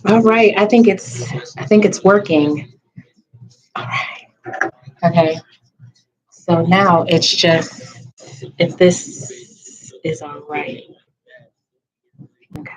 All right, I think it's working. All right. Okay. So now it's just if this is all right. Okay.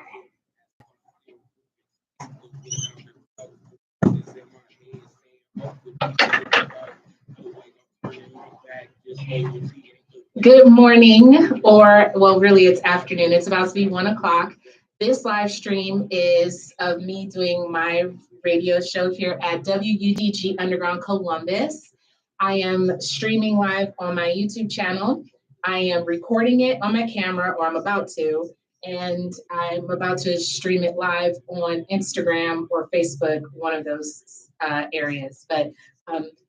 Good morning, or well, really, it's afternoon. It's about to be 1 o'clock. This live stream is of me doing my radio show here at WUDG Underground Columbus. I am streaming live on my YouTube channel. I am recording it on my camera, or I'm about to, and I'm about to stream it live on Instagram or Facebook, one of those areas. But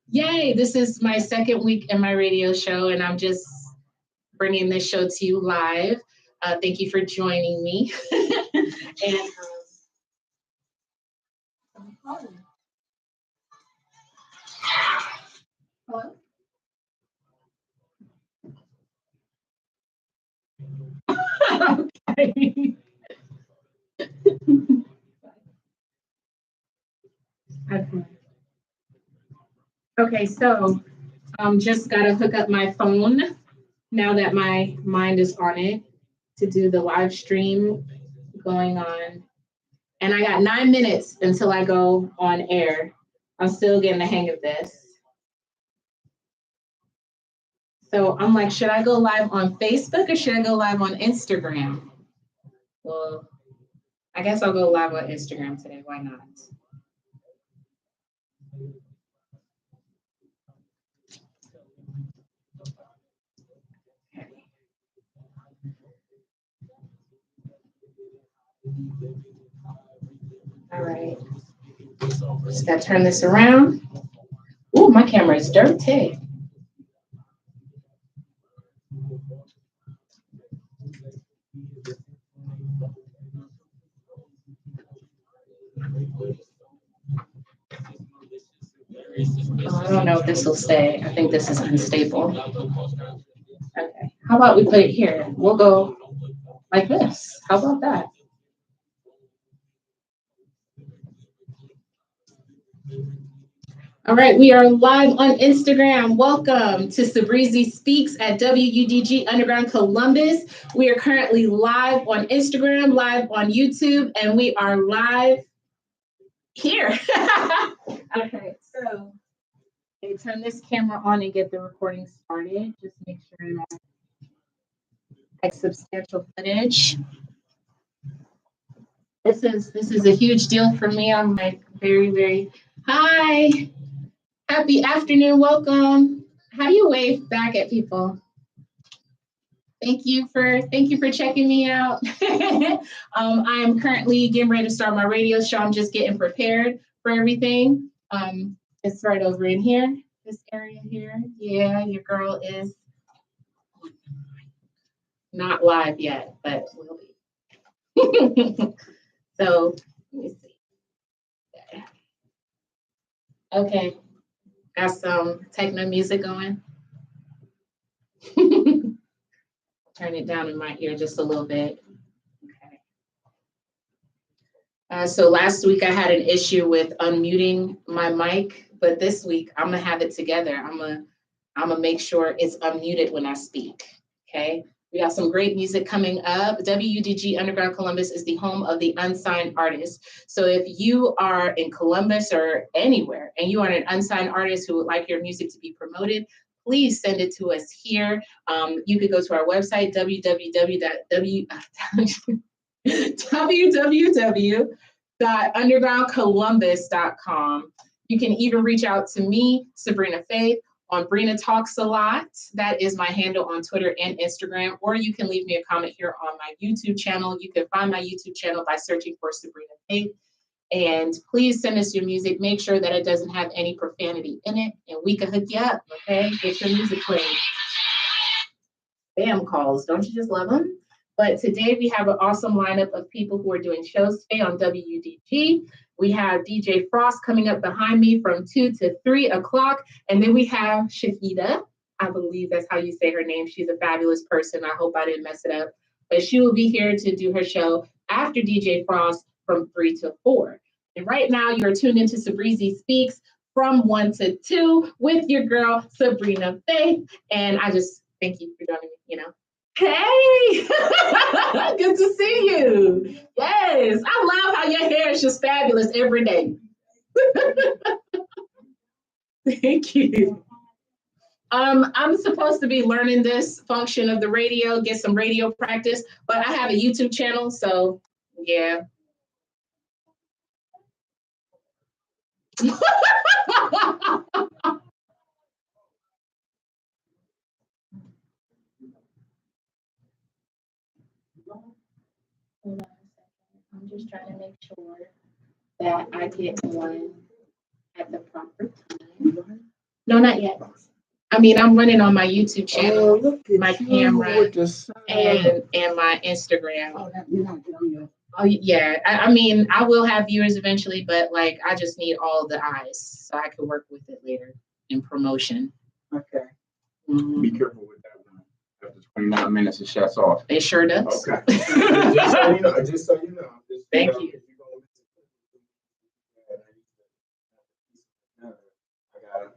yay, this is my second week in my radio show, and I'm just bringing this show to you live. Thank you for joining me. and Hello? Okay. Okay, so just gotta hook up my phone now that my mind is on it to do the live stream going on. And I got 9 minutes until I go on air. I'm still getting the hang of this. So I'm like, should I go live on Facebook or should I go live on Instagram? Well, I guess I'll go live on Instagram today. Why not? All right. Just gotta turn this around. Ooh, my camera is dirty. Oh, I don't know if this will stay. I think this is unstable. Okay. How about we put it here? We'll go like this. How about that? All right, we are live on Instagram. Welcome to SaBreezy Speaks at WUDG Underground Columbus. We are currently live on Instagram, live on YouTube, and we are live here. Okay, so turn this camera on and get the recording started. Just make sure that I have substantial footage. This is a huge deal for me. I'm like very hi. Happy afternoon, welcome. How do you wave back at people? Thank you for checking me out. I am currently getting ready to start my radio show. I'm just getting prepared for everything. It's right over in here, this area here. Yeah, your girl is not live yet, but will be. So let me see. Okay, got some techno music going. Turn it down in my ear just a little bit. Okay. So last week I had an issue with unmuting my mic, but this week I'm gonna have it together. I'm gonna make sure it's unmuted when I speak. Okay. We got some great music coming up. WUDG Underground Columbus is the home of the unsigned artists. So if you are in Columbus or anywhere and you are an unsigned artist who would like your music to be promoted, please send it to us here. You could go to our website, www.undergroundcolumbus.com. You can even reach out to me, Sabrina Faith, on Brina Talks a Lot. That is my handle on Twitter and Instagram, or you can leave me a comment here on my YouTube channel. You can find my YouTube channel by searching for Sabrina Faith. And please send us your music. Make sure that it doesn't have any profanity in it, and we can hook you up, okay? Get your music played. Spam calls, don't you just love them? But today we have an awesome lineup of people who are doing shows today on WUDG. We have DJ Frost coming up behind me from 2 to 3 o'clock. And then we have Shahida. I believe that's how you say her name. She's a fabulous person. I hope I didn't mess it up. But she will be here to do her show after DJ Frost from 3 to 4. And right now, you're tuned into SaBreezy Speaks from 1 to 2 with your girl, Sabrina Faith. And I just thank you for joining me, Hey, good to see you. Yes, I love how your hair is just fabulous every day. Thank you. I'm supposed to be learning this function of the radio, get some radio practice, but I have a YouTube channel, so yeah. Hold on a second. I'm just trying to make sure that I get on at the proper time. No, not yet. I mean, I'm running on my YouTube channel, my camera, and my Instagram. Oh yeah, I mean, I will have viewers eventually, but like, I just need all the eyes so I can work with it later in promotion. Okay. Mm-hmm. Be careful with that one. After 29 minutes, it shuts off. It sure does. Okay. just so you know. Thank you. I got a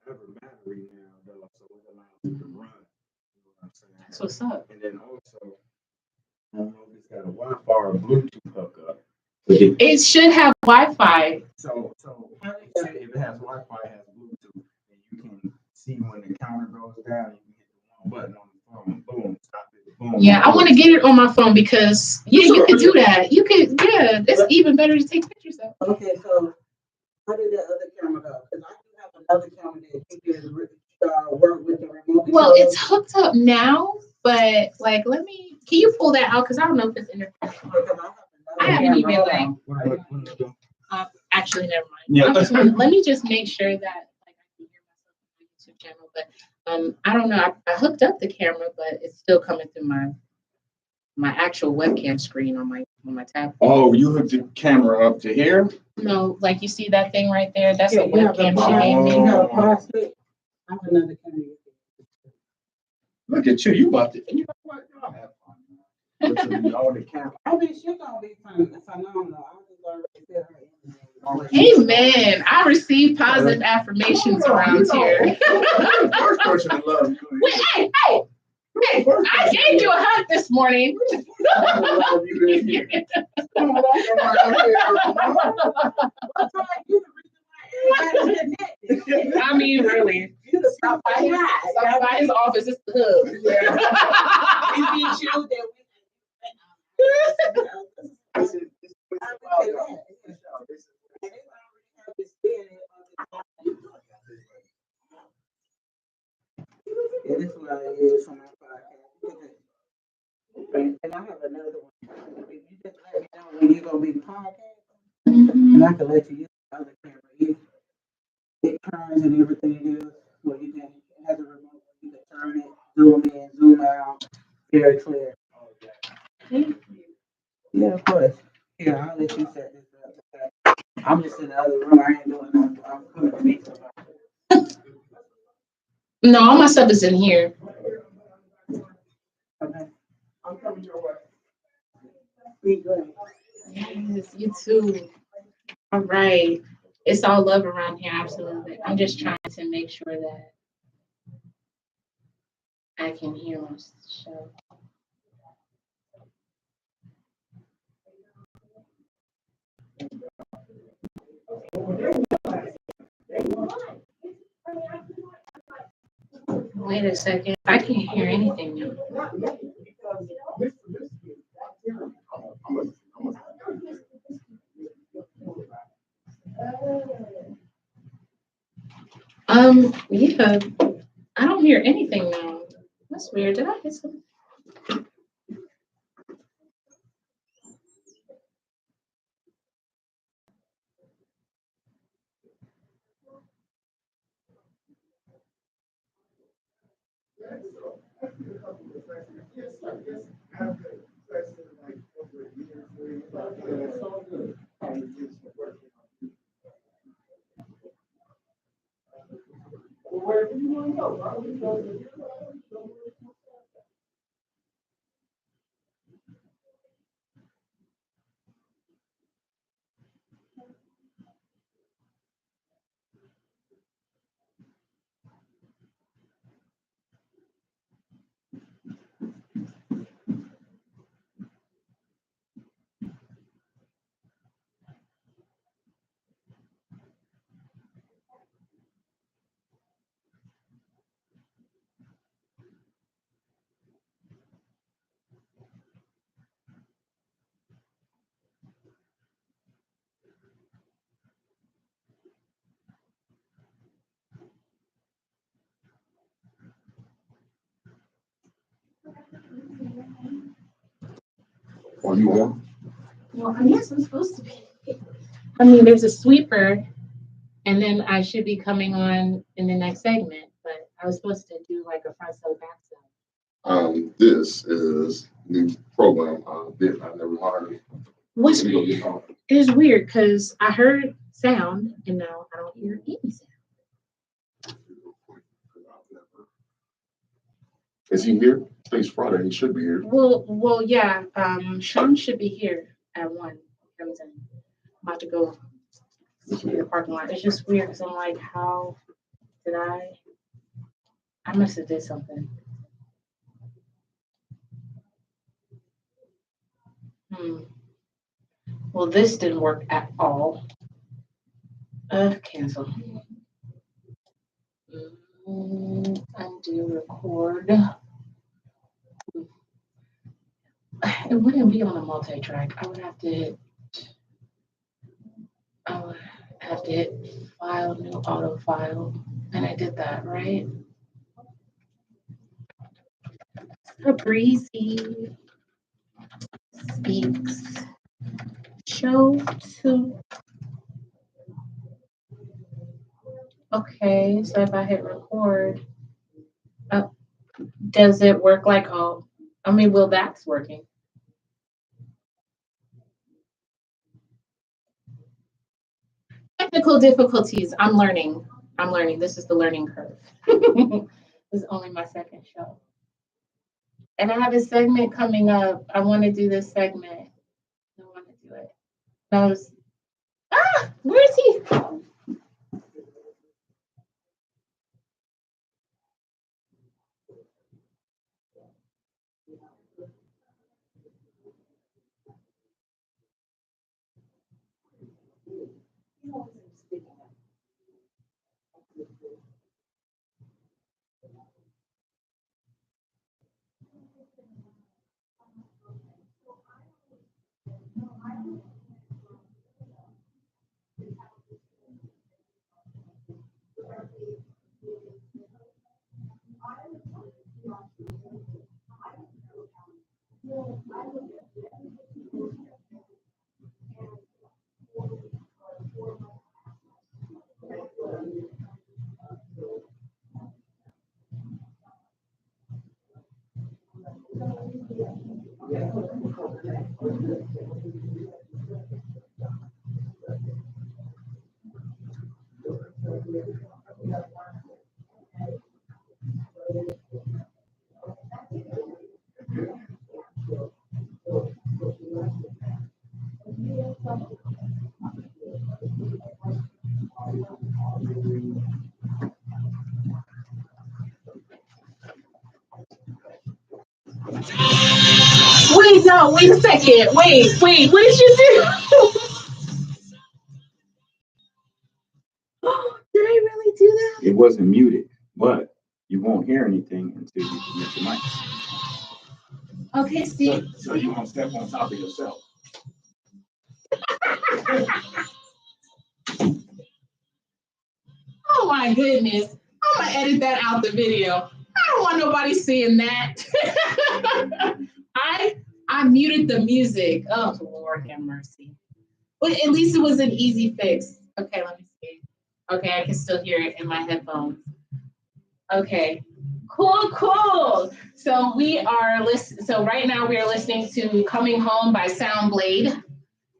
forever battery now, though, so it allows me to run. You know what I'm saying? That's what's up. And then also, I don't know if it's got a Wi-Fi or a Bluetooth hookup. It should have Wi-Fi. So if it has Wi-Fi, it has Bluetooth, and you can see when the counter goes down, you can hit the one button on the phone, boom, stop it, boom. Yeah, I want to get it on my phone because you could do that. You could, it's even better to take pictures of. Okay, so how did that other camera go? Because I do have another camera that you can work with the remote. Well, it's hooked up now, but like, can you pull that out? Because I don't know if it's interconnected. I haven't even actually, never mind. Yeah. Let me just make sure that like I can hear myself on the YouTube channel. But I don't know. I hooked up the camera, but it's still coming through my actual webcam screen on my tablet. Oh, you hooked the camera up to here? No, like you see that thing right there? That's a webcam she gave me. You have a prospect. I have another camera. Look at you. You about to. You know what? Y'all have fun. All the camera. I mean, she's gonna be phenomenal. Amen. I receive positive affirmations around here. First person to love you. Wait, hey, I gave you a hug this morning. I mean, really. Stop by his office. It's the hug. We beat you. Yeah, this one is from my podcast. And I have another one. If you just let me know when you're gonna be podcasting, and I can let you use the other camera. It turns and everything else, where you can have the remote, you can turn it, zoom in, zoom out, very clear. Yeah, of course. Here, I'll let you set this up. I'm just in the other room. I ain't doing nothing. I'm coming to meet somebody. No, all my stuff is in here. Okay. I'm coming your way. Be good. Yes, you too. All right. It's all love around here, absolutely. I'm just trying to make sure that I can hear my show. Wait a second. I can't hear anything now. Yeah. I don't hear anything now. That's weird. Did I hit something? Are you on? Well, I guess I'm supposed to be. I mean, there's a sweeper, and then I should be coming on in the next segment, but I was supposed to do like a front cell, back cell. This is the program I never heard. What's it's weird because I heard sound and now I don't hear any sound. Is he here? Today's Friday. He should be here. Well, yeah. Sean should be here at 1. Comes in. I'm about to go to the parking lot. It's just weird because I'm like, how did I must have did something. Well, this didn't work at all. Cancel. Undo record. It wouldn't be on a multi-track. I would have to hit file, new auto file. And I did that, right? SaBreezy speaks. Show to. Okay, so if I hit record, does it work like all? I mean, well, that's working. Technical difficulties. I'm learning. This is the learning curve. This is only my second show. And I have a segment coming up. I want to do this segment. I want to do it. Where is he? Wait, no, wait a second. Wait, what did you do? Did I really do that? It wasn't muted, but you won't hear anything until you mute your mic. Okay, Steve. So you won't step on top of yourself. Oh my goodness. I'm gonna edit that out the video. I don't want nobody seeing that. I muted the music. Oh Lord have mercy. But at least it was an easy fix. Okay, let me see. Okay, I can still hear it in my headphones. Okay. Cool. So right now we are listening to Coming Home by Soundblade,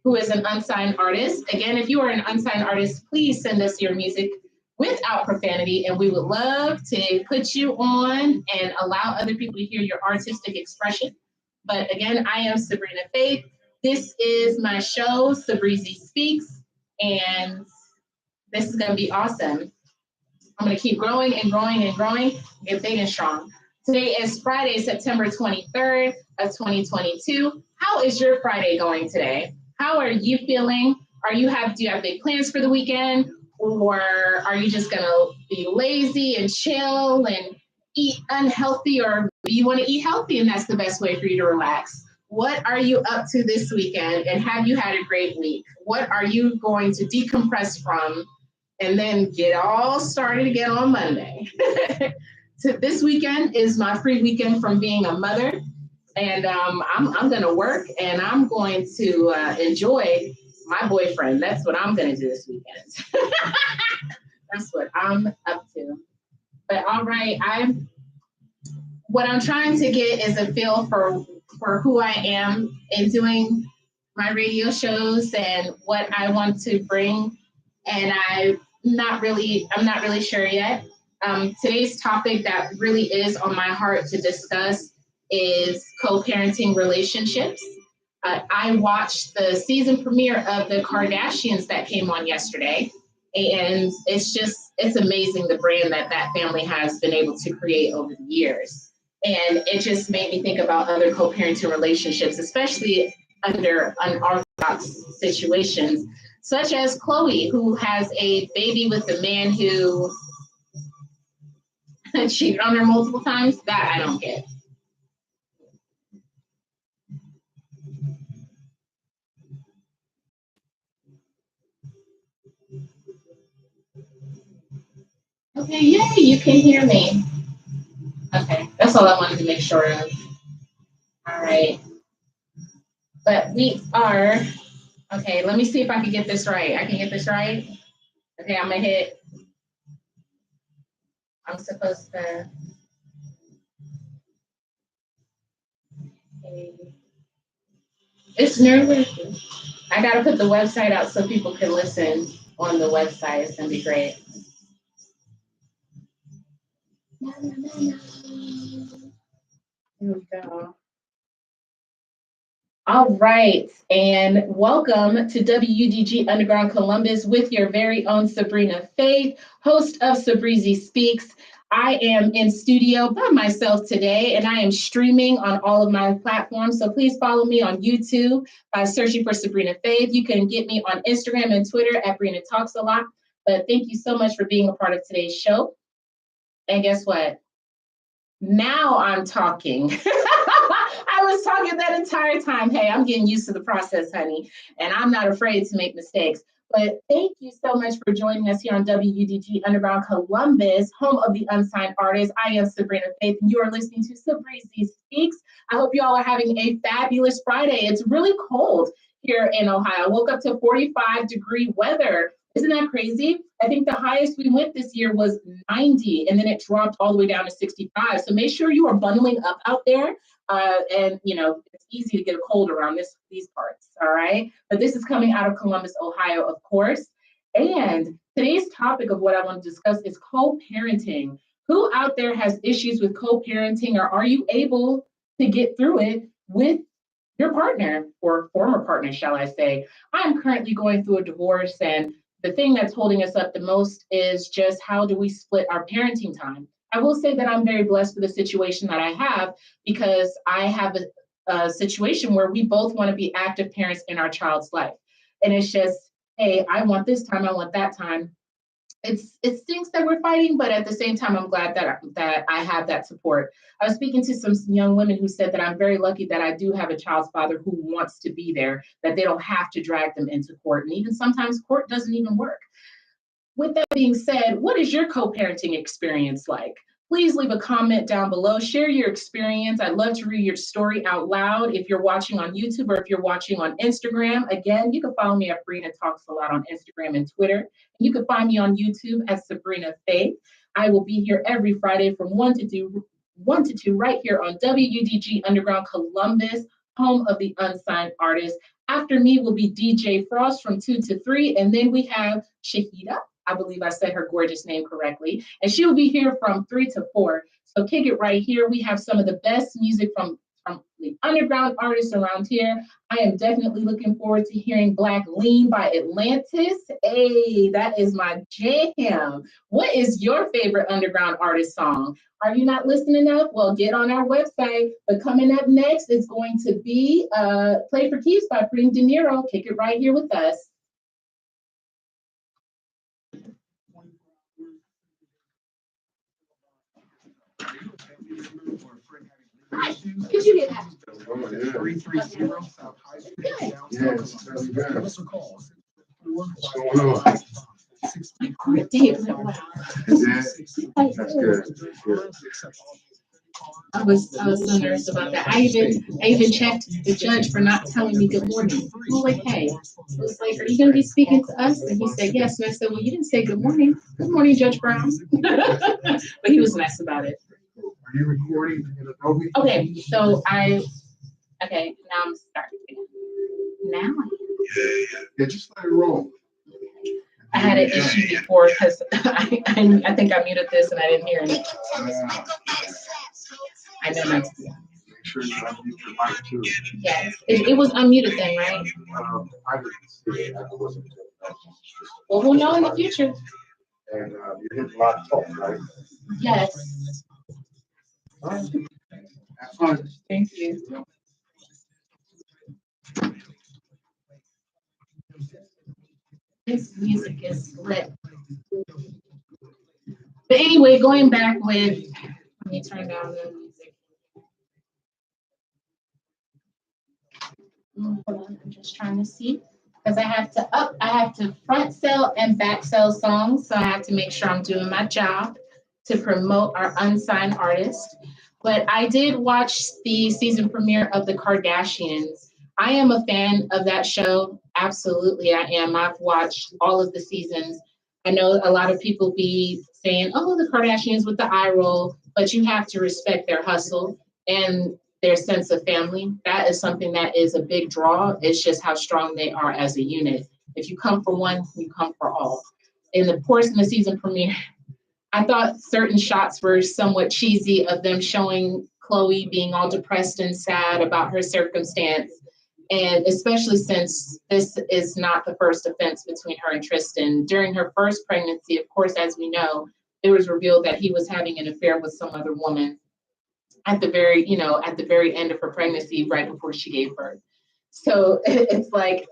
who is an unsigned artist. Again, if you are an unsigned artist, please send us your music without profanity, and we would love to put you on and allow other people to hear your artistic expression. But again, I am Sabrina Faith. This is my show, SaBreezy Speaks, and this is going to be awesome. I'm going to keep growing and get big and strong. Today is Friday, September 23rd of 2022. How is your Friday going today? How are you feeling? Do you have big plans for the weekend? Or are you just gonna be lazy and chill and eat unhealthy? Or do you want to eat healthy and that's the best way for you to relax? What are you up to this weekend? And have you had a great week? What are you going to decompress from and then get all started again on Monday? So this weekend is my free weekend from being a mother. And I'm going to work and I'm going to enjoy my boyfriend. That's what I'm going to do this weekend. That's what I'm up to. But all right, what I'm trying to get is a feel for who I am in doing my radio shows and what I want to bring. And I'm not really sure yet. Today's topic that really is on my heart to discuss is co-parenting relationships. I watched the season premiere of the Kardashians that came on yesterday, and it's amazing the brand that family has been able to create over the years. And it just made me think about other co-parenting relationships, especially under unorthodox situations, such as Chloe, who has a baby with a man who cheated on her multiple times. That I don't get. Okay, yay, you can hear me. Okay, that's all I wanted to make sure of. All right. But we are, okay, let me see if I can get this right. I can get this right? Okay, I'm gonna hit, I'm supposed to, okay. It's nervous. I gotta put the website out so people can listen on the website. It's gonna be great. Here we go. All right, and welcome to WUDG Underground Columbus with your very own Sabrina Faith, host of SaBreezy Speaks. I am in studio by myself today, and I am streaming on all of my platforms. So please follow me on YouTube by searching for Sabrina Faith. You can get me on Instagram and Twitter at Brina Talks a Lot. But thank you so much for being a part of today's show. And guess what? Now I'm talking. I was talking that entire time. Hey, I'm getting used to the process, honey, and I'm not afraid to make mistakes. But thank you so much for joining us here on WUDG Underground Columbus, home of the unsigned artist. I am Sabrina Faith, and you are listening to SaBreezy Speaks. I hope you all are having a fabulous Friday. It's really cold here in Ohio. I woke up to 45-degree weather. Isn't that crazy? I think the highest we went this year was 90, and then it dropped all the way down to 65. So make sure you are bundling up out there. And you know, it's easy to get a cold around these parts, all right? But this is coming out of Columbus, Ohio, of course. And today's topic of what I want to discuss is co-parenting. Who out there has issues with co-parenting, or are you able to get through it with your partner or former partner, shall I say? I'm currently going through a divorce, and the thing that's holding us up the most is just how do we split our parenting time? I will say that I'm very blessed with the situation that I have because I have a situation where we both want to be active parents in our child's life. And it's just, hey, I want this time, I want that time. It stinks that we're fighting, but at the same time, I'm glad that I have that support. I was speaking to some young women who said that I'm very lucky that I do have a child's father who wants to be there, that they don't have to drag them into court. And even sometimes court doesn't even work. With that being said, what is your co-parenting experience like? Please leave a comment down below. Share your experience. I'd love to read your story out loud if you're watching on YouTube or if you're watching on Instagram. Again, you can follow me at Brina Talks a Lot on Instagram and Twitter. You can find me on YouTube at Sabrina Faith. I will be here every Friday from 1 to 2 right here on WUDG Underground Columbus, home of the unsigned artist. After me will be DJ Frost from 2 to 3, and then we have Shahida. I believe I said her gorgeous name correctly. And she will be here from 3 to 4. So kick it right here. We have some of the best music from the underground artists around here. I am definitely looking forward to hearing Black Lean by Atlantis. Hey, that is my jam. What is your favorite underground artist song? Are you not listening up? Well, get on our website. But coming up next is going to be Play for Keeps by Preem De Niro. Kick it right here with us. Could you get that? 330 South High Street. Yes, very good. What's going on? David, wow. That's good. I was so nervous about that. I even checked the judge for not telling me good morning. I was like, hey, I was like, are you going to be speaking to us? And he said yes. And I said, well, you didn't say good morning. Good morning, Judge Brown. But he was nice about it. Are you recording in Adobe? Okay, okay, now I'm starting. Now Yeah, just let it roll. I had an issue before because I think I muted this and I didn't hear it. I know not to do that. Make sure you unmute your mic too. Yes, it was unmuted then, right? I didn't see it. I wasn't. Well, we'll know in the future. And you hit lock talk, right? Yes. All right. Have fun. Thank you. This music is lit. But anyway, going back with, let me turn down the music. Hold on, I'm just trying to see. Because I have to front sell and back sell songs. So I have to make sure I'm doing my job to promote our unsigned artist. But I did watch the season premiere of The Kardashians. I am a fan of that show. Absolutely, I am. I've watched all of the seasons. I know a lot of people be saying, oh, The Kardashians with the eye roll, but you have to respect their hustle and their sense of family. That is something that is a big draw. It's just how strong they are as a unit. If you come for one, you come for all. In the course in the season premiere, I thought certain shots were somewhat cheesy of them showing Chloe being all depressed and sad about her circumstance. And especially since this is not the first offense between her and Tristan. During her first pregnancy, of course, as we know, it was revealed that he was having an affair with some other woman at the very end of her pregnancy, right before she gave birth. So it's like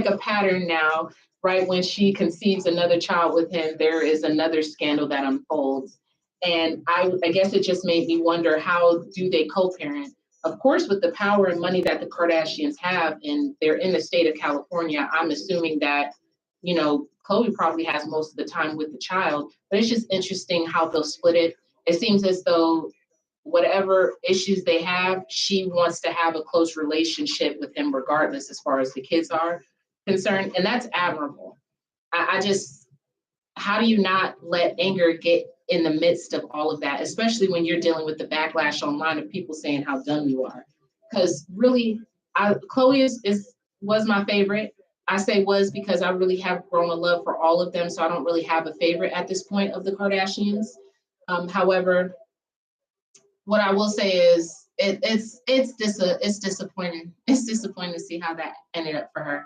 a pattern now, right? When she conceives another child with him, there is another scandal that unfolds. And I guess it just made me wonder, how do they co-parent? Of course, with the power and money that the Kardashians have, and they're in the state of California, I'm assuming that, Chloe probably has most of the time with the child, but it's just interesting how they'll split it. It seems as though whatever issues they have, she wants to have a close relationship with him regardless as far as the kids are concerned. And that's admirable. I just, how do you not let anger get in the midst of all of that, especially when you're dealing with the backlash online of people saying how dumb you are? Because really, Chloe was my favorite. I say was because I really have grown a love for all of them, so I don't really have a favorite at this point of the Kardashians. However, what I will say is it's disappointing. It's disappointing to see how that ended up for her.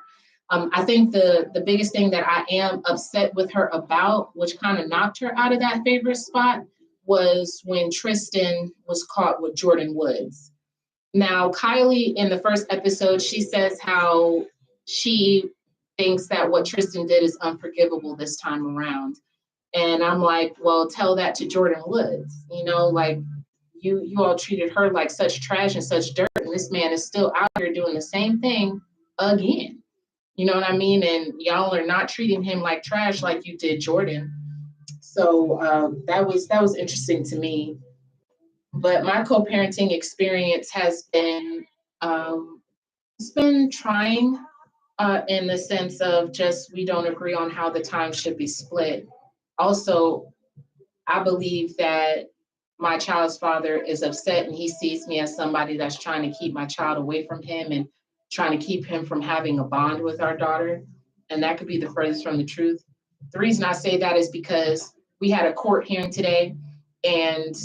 I think the biggest thing that I am upset with her about, which kind of knocked her out of that favorite spot, was when Tristan was caught with Jordan Woods. Now, Kylie, in the first episode, she says how she thinks that what Tristan did is unforgivable this time around. And I'm like, well, tell that to Jordan Woods. Like, you all treated her like such trash and such dirt, and this man is still out here doing the same thing again. You know what I mean? And y'all are not treating him like trash like you did Jordan. So that was interesting to me. But my co-parenting experience has been it's been trying in the sense of just we don't agree on how the time should be split. Also, I believe that my child's father is upset and he sees me as somebody that's trying to keep my child away from him and trying to keep him from having a bond with our daughter. And that could be the furthest from the truth. The reason I say that is because we had a court hearing today, and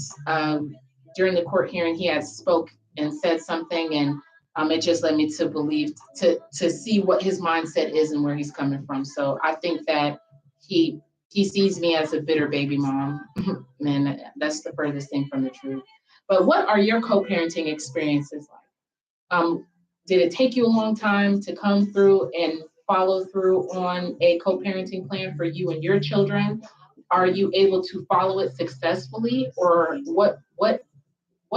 during the court hearing, he had spoke and said something, and it just led me to believe, to see what his mindset is and where he's coming from. So I think that he sees me as a bitter baby mom, and that's the furthest thing from the truth. But what are your co-parenting experiences like? Did it take you a long time to come through and follow through on a co-parenting plan for you and your children? Are you able to follow it successfully, or what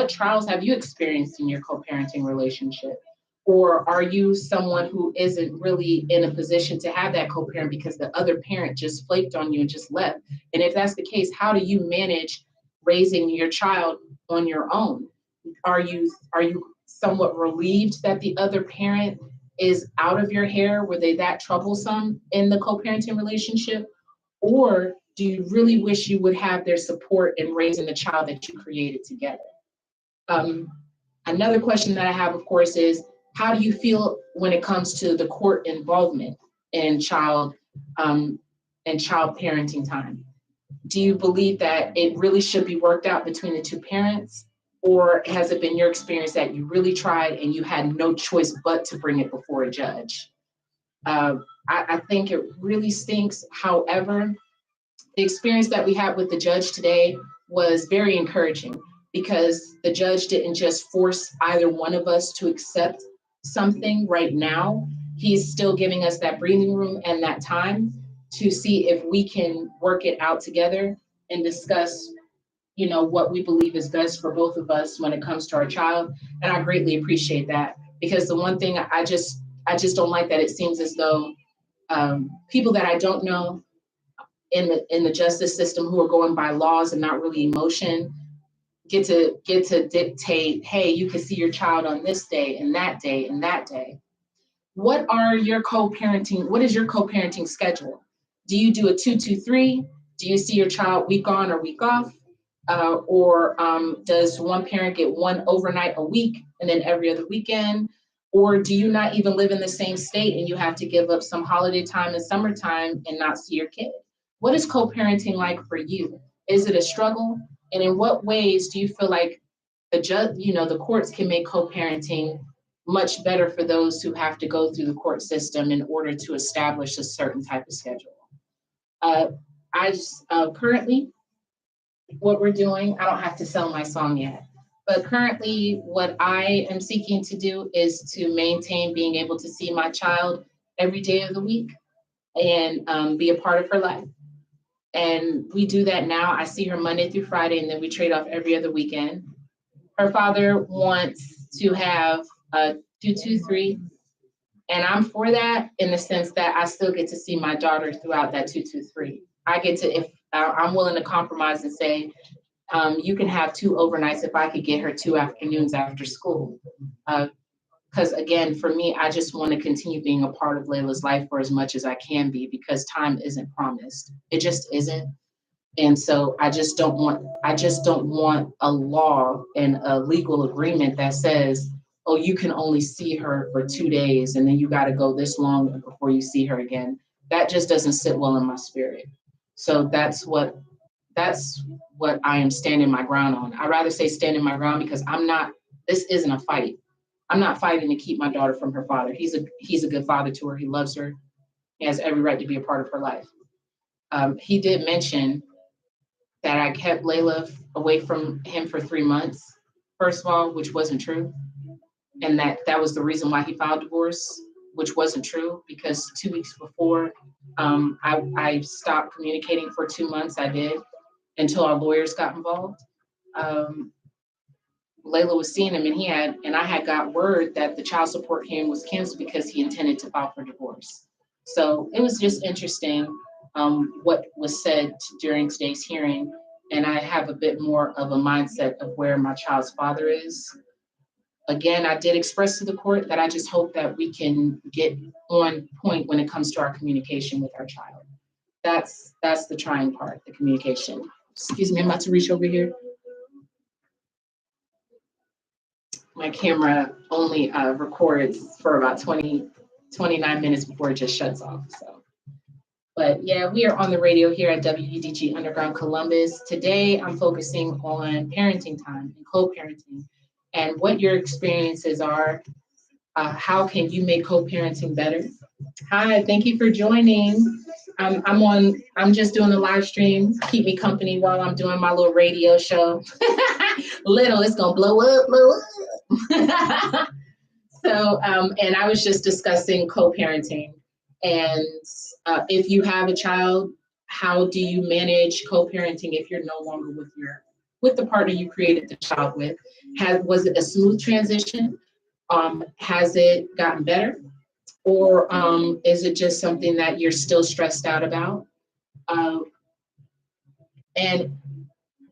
trials have you experienced in your co-parenting relationship? Or are you someone who isn't really in a position to have that co-parent because the other parent just flaked on you and just left? And if that's the case, how do you manage raising your child on your own? Are you somewhat relieved that the other parent is out of your hair? Were they that troublesome in the co-parenting relationship? Or do you really wish you would have their support in raising the child that you created together? Another question that I have, of course, is how do you feel when it comes to the court involvement in child parenting time? Do you believe that it really should be worked out between the two parents? Or has it been your experience that you really tried and you had no choice but to bring it before a judge? I think it really stinks. However, the experience that we had with the judge today was very encouraging because the judge didn't just force either one of us to accept something right now. He's still giving us that breathing room and that time to see if we can work it out together and discuss, what we believe is best for both of us when it comes to our child. And I greatly appreciate that, because the one thing I just don't like that it seems as though people that I don't know in the justice system who are going by laws and not really emotion get to dictate, hey, you can see your child on this day and that day and that day. What is your co-parenting schedule? Do you do a 2-2-3? Do you see your child week on or week off? Or does one parent get one overnight a week and then every other weekend? Or do you not even live in the same state and you have to give up some holiday time and summertime and not see your kid? What is co-parenting like for you? Is it a struggle? And in what ways do you feel like the courts can make co-parenting much better for those who have to go through the court system in order to establish a certain type of schedule? Currently, what we're doing, I don't have to sell my song yet, but currently what I am seeking to do is to maintain being able to see my child every day of the week and be a part of her life. And we do that now. I see her Monday through Friday, and then we trade off every other weekend. Her father wants to have a 2-2-3, and I'm for that in the sense that I still get to see my daughter throughout that 2-2-3. I get to, if I'm willing to compromise and say, you can have 2 overnights if I could get her 2 afternoons after school. Because again, for me, I just want to continue being a part of Layla's life for as much as I can be, because time isn't promised. It just isn't. And so I just don't want a law and a legal agreement that says, oh, you can only see her for 2 days and then you got to go this long before you see her again. That just doesn't sit well in my spirit. So that's what I am standing my ground on. I'd rather say standing my ground, because this isn't a fight. I'm not fighting to keep my daughter from her father. He's a good father to her. He loves her. He has every right to be a part of her life. He did mention that I kept Layla away from him for 3 months, first of all, which wasn't true. And that was the reason why he filed divorce, which wasn't true, because 2 weeks before I stopped communicating for 2 months. I did, until our lawyers got involved. Layla was seeing him, and I had got word that the child support hearing was canceled because he intended to file for divorce. So it was just interesting what was said during today's hearing, and I have a bit more of a mindset of where my child's father is. Again, I did express to the court that I just hope that we can get on point when it comes to our communication with our child. That's the trying part, the communication. Excuse me, I'm about to reach over here. My camera only records for about 29 minutes before it just shuts off. So, but yeah, we are on the radio here at WUDG Underground Columbus. Today, I'm focusing on parenting time and co-parenting and what your experiences are. How can you make co-parenting better? Hi, thank you for joining. I'm just doing a live stream. Keep me company while I'm doing my little radio show. It's gonna blow up. So, and I was just discussing co-parenting. And if you have a child, how do you manage co-parenting if you're no longer with the partner you created the child with? Was it a smooth transition? Has it gotten better? Or is it just something that you're still stressed out about? And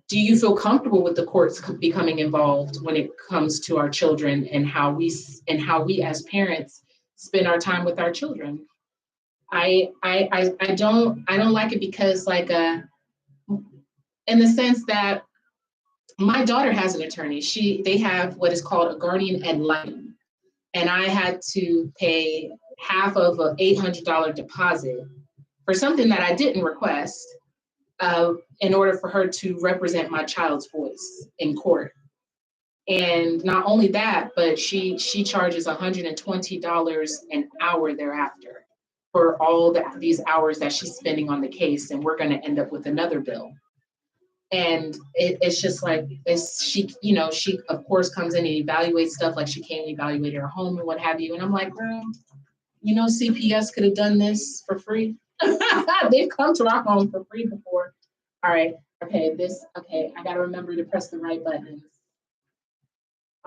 do you feel comfortable with the courts becoming involved when it comes to our children and how we as parents spend our time with our children? I don't like it because in the sense that my daughter has an attorney. They have what is called a guardian ad litem, and I had to pay half of an $800 deposit for something that I didn't request in order for her to represent my child's voice in court. And not only that, but she charges $120 an hour thereafter for all these hours that she's spending on the case, and we're going to end up with another bill. And it's just like, she of course comes in and evaluates stuff, like she came and evaluated her home and what have you. And I'm like, girl, CPS could have done this for free. They've come to our home for free before. All right, okay, I gotta remember to press the right buttons.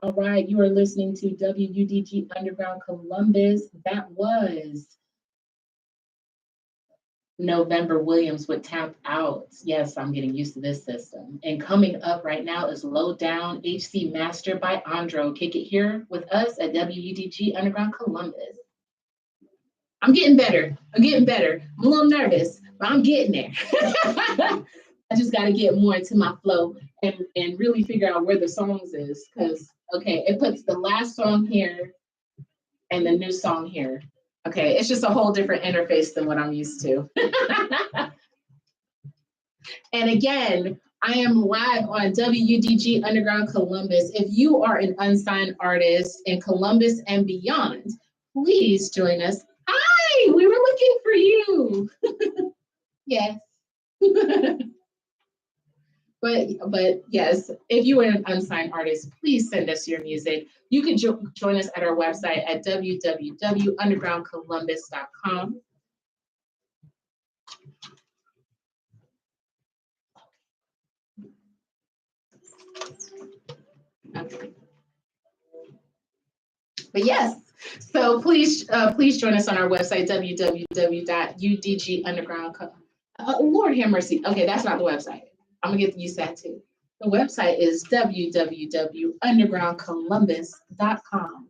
All right, you are listening to WUDG Underground Columbus. That was November Williams with Tap Out. Yes, I'm getting used to this system. And coming up right now is Low Down HC Master by Andro. Kick it here with us at WUDG Underground Columbus. I'm getting better. I'm a little nervous, but I'm getting there. I just got to get more into my flow and really figure out where the songs is. Because, okay, it puts the last song here and the new song here. Okay, it's just a whole different interface than what I'm used to. And again, I am live on WUDG Underground Columbus. If you are an unsigned artist in Columbus and beyond, please join us. Hi, we were looking for you. Yes. But yes, if you are an unsigned artist, please send us your music. You can join us at our website at www.undergroundcolumbus.com. Okay. But yes, so please join us on our website, www.udgunderground. Lord have mercy. Okay, that's not the website. I'm gonna get used to that too. The website is www.undergroundcolumbus.com.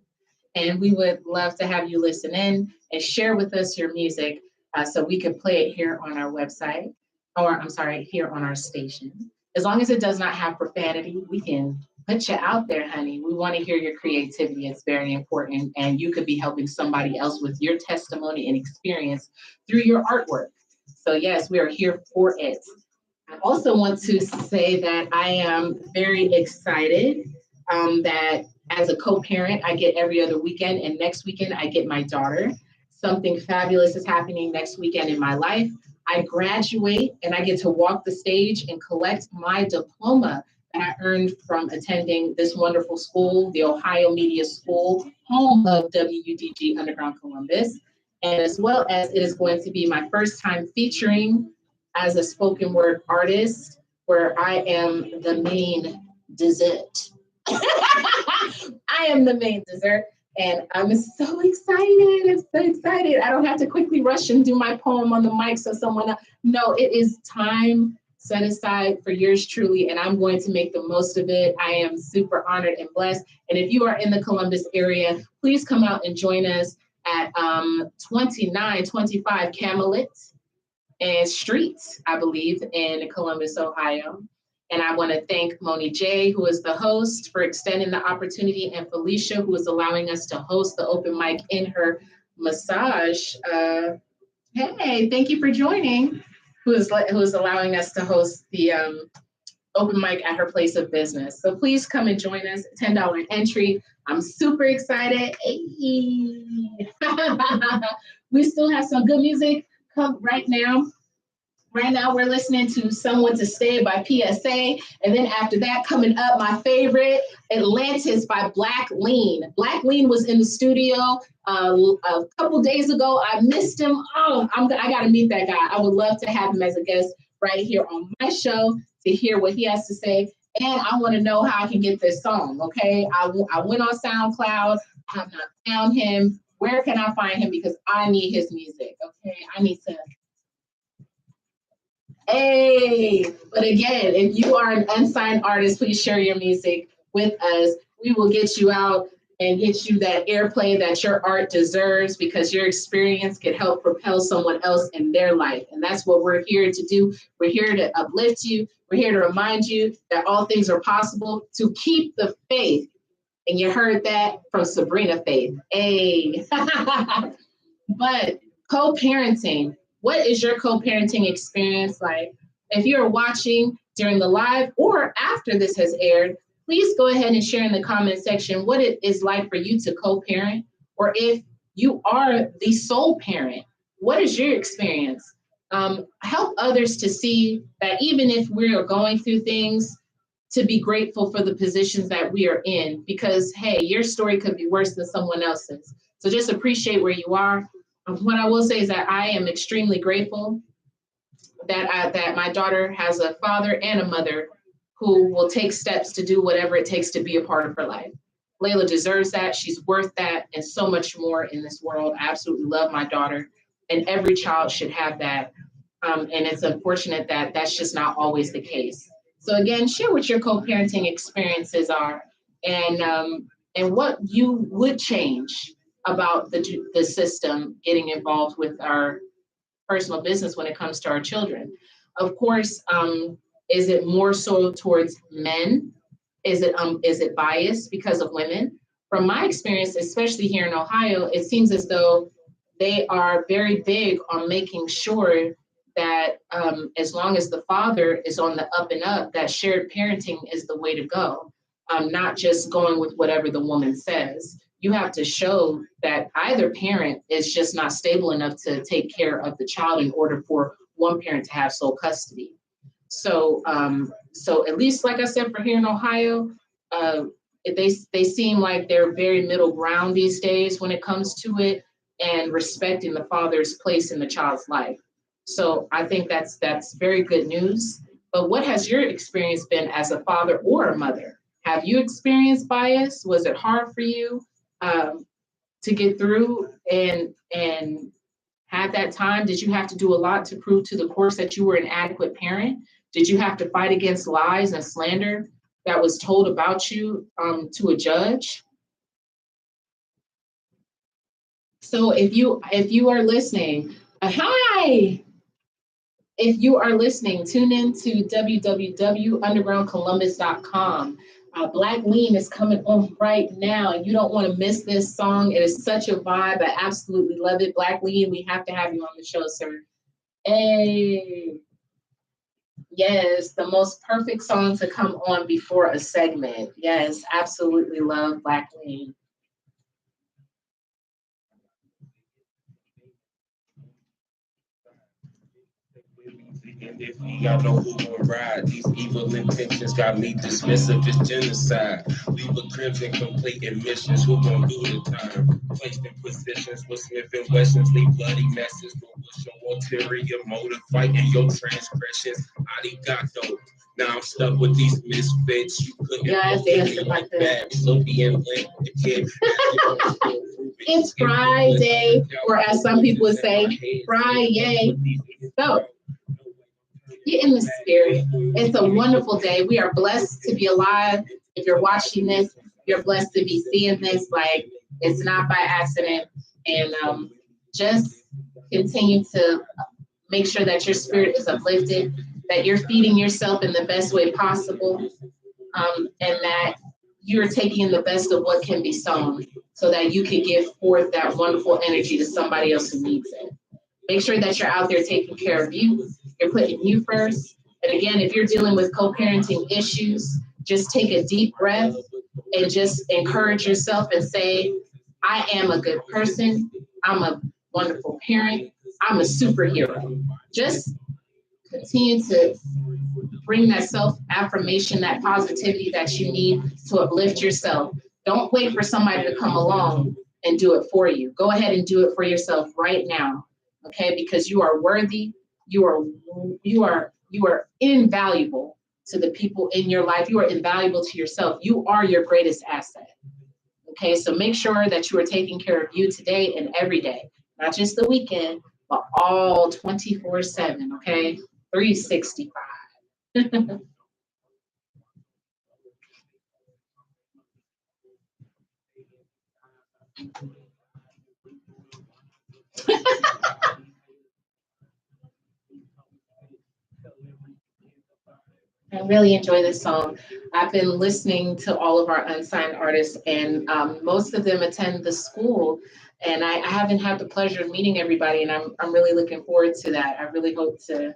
And we would love to have you listen in and share with us your music so we can play it here on our website, or I'm sorry, here on our station. As long as it does not have profanity, we can put you out there, honey. We want to hear your creativity. It's very important. And you could be helping somebody else with your testimony and experience through your artwork. So yes, we are here for it. I also want to say that I am very excited that as a co-parent, I get every other weekend, and next weekend I get my daughter. Something fabulous is happening next weekend in my life. I graduate and I get to walk the stage and collect my diploma that I earned from attending this wonderful school, the Ohio Media School, home of WUDG Underground Columbus. And as well as it is going to be my first time featuring as a spoken word artist, where I am the main dessert. I am the main dessert, and I'm so excited. I'm so excited. I don't have to quickly rush and do my poem on the mic so someone else. No, it is time set aside for yours truly, and I'm going to make the most of it. I am super honored and blessed. And if you are in the Columbus area, please come out and join us at 2925 Camelot and Street, I believe, in Columbus, Ohio. And I want to thank Moni J, who is the host, for extending the opportunity, and Felicia, who is allowing us to host the open mic in her massage. Hey, thank you for joining. Who is allowing us to host the open mic at her place of business. So please come and join us. $10 entry. I'm super excited. Hey. We still have some good music come right now. Right now, we're listening to Someone to Stay by PSA. And then after that, coming up, my favorite, Atlantis by Black Lean. Black Lean was in the studio a couple days ago. I missed him. Oh, I got to meet that guy. I would love to have him as a guest right here on my show to hear what he has to say. And I want to know how I can get this song, okay? I went on SoundCloud. I have not found him. Where can I find him? Because I need his music, okay? I need to... Hey, but again, if you are an unsigned artist, please share your music with us. We will get you out and get you that airplay that your art deserves because your experience can help propel someone else in their life. And that's what we're here to do. We're here to uplift you. We're here to remind you that all things are possible, to keep the faith. And you heard that from Sabrina Faith. Hey. But co-parenting, what is your co-parenting experience like? If you're watching during the live or after this has aired, please go ahead and share in the comment section what it is like for you to co-parent, or if you are the sole parent, what is your experience? Help others to see that even if we are going through things, to be grateful for the positions that we are in, because hey, your story could be worse than someone else's. So just appreciate where you are. What I will say is that I am extremely grateful that my daughter has a father and a mother who will take steps to do whatever it takes to be a part of her life. Layla deserves that. She's worth that and so much more in this world. I absolutely love my daughter, and every child should have that. And it's unfortunate that that's just not always the case. So again, share what your co-parenting experiences are, and what you would change about the system getting involved with our personal business when it comes to our children. Of course, is it more so towards men? Is it biased because of women? From my experience, especially here in Ohio, it seems as though they are very big on making sure that as long as the father is on the up and up, that shared parenting is the way to go. Not just going with whatever the woman says. You have to show that either parent is just not stable enough to take care of the child in order for one parent to have sole custody. So, so at least, like I said, for here in Ohio, they seem like they're very middle ground these days when it comes to it, and respecting the father's place in the child's life. So I think that's very good news. But what has your experience been as a father or a mother? Have you experienced bias? Was it hard for you to get through and have that time? Did you have to do a lot to prove to the courts that you were an adequate parent? Did you have to fight against lies and slander that was told about you to a judge? So if you are listening, hi. If you are listening, tune in to www.undergroundcolumbus.com. Black Lean is coming on right now, and you don't want to miss this song. It is such a vibe. I absolutely love it. Black Lean, we have to have you on the show, sir. Hey. Yes, the most perfect song to come on before a segment. Yes, absolutely love Black Lean. And if y'all know who gon' ride, these evil intentions got me dismissive, it's genocide. Leave a crimson complete admissions, who gon' do the time? Placed in positions with Smith and Wessons, leave bloody messes. But what's your ulterior motive, fighting your transgressions? Arigato. Now I'm stuck with these misfits. You couldn't answer like that. So being lit again. It's Friday, or as some people would say, Friday. So get in the spirit. It's a wonderful day. We are blessed to be alive. If you're watching this, you're blessed to be seeing this. Like, it's not by accident. And just continue to make sure that your spirit is uplifted, that you're feeding yourself in the best way possible, and that you're taking the best of what can be sown so that you can give forth that wonderful energy to somebody else who needs it. Make sure that you're out there taking care of you. You're putting you first. And again, if you're dealing with co-parenting issues, just take a deep breath and just encourage yourself and say, I am a good person. I'm a wonderful parent. I'm a superhero. Just continue to bring that self-affirmation, that positivity that you need to uplift yourself. Don't wait for somebody to come along and do it for you. Go ahead and do it for yourself right now. Okay, because you are worthy, you are invaluable to the people in your life. You are invaluable to yourself. You are your greatest asset. Okay, so make sure that you are taking care of you today and every day, not just the weekend, but all 24/7. Okay, 365. I really enjoy this song. I've been listening to all of our unsigned artists, and most of them attend the school. And I haven't had the pleasure of meeting everybody, and I'm really looking forward to that. I really hope to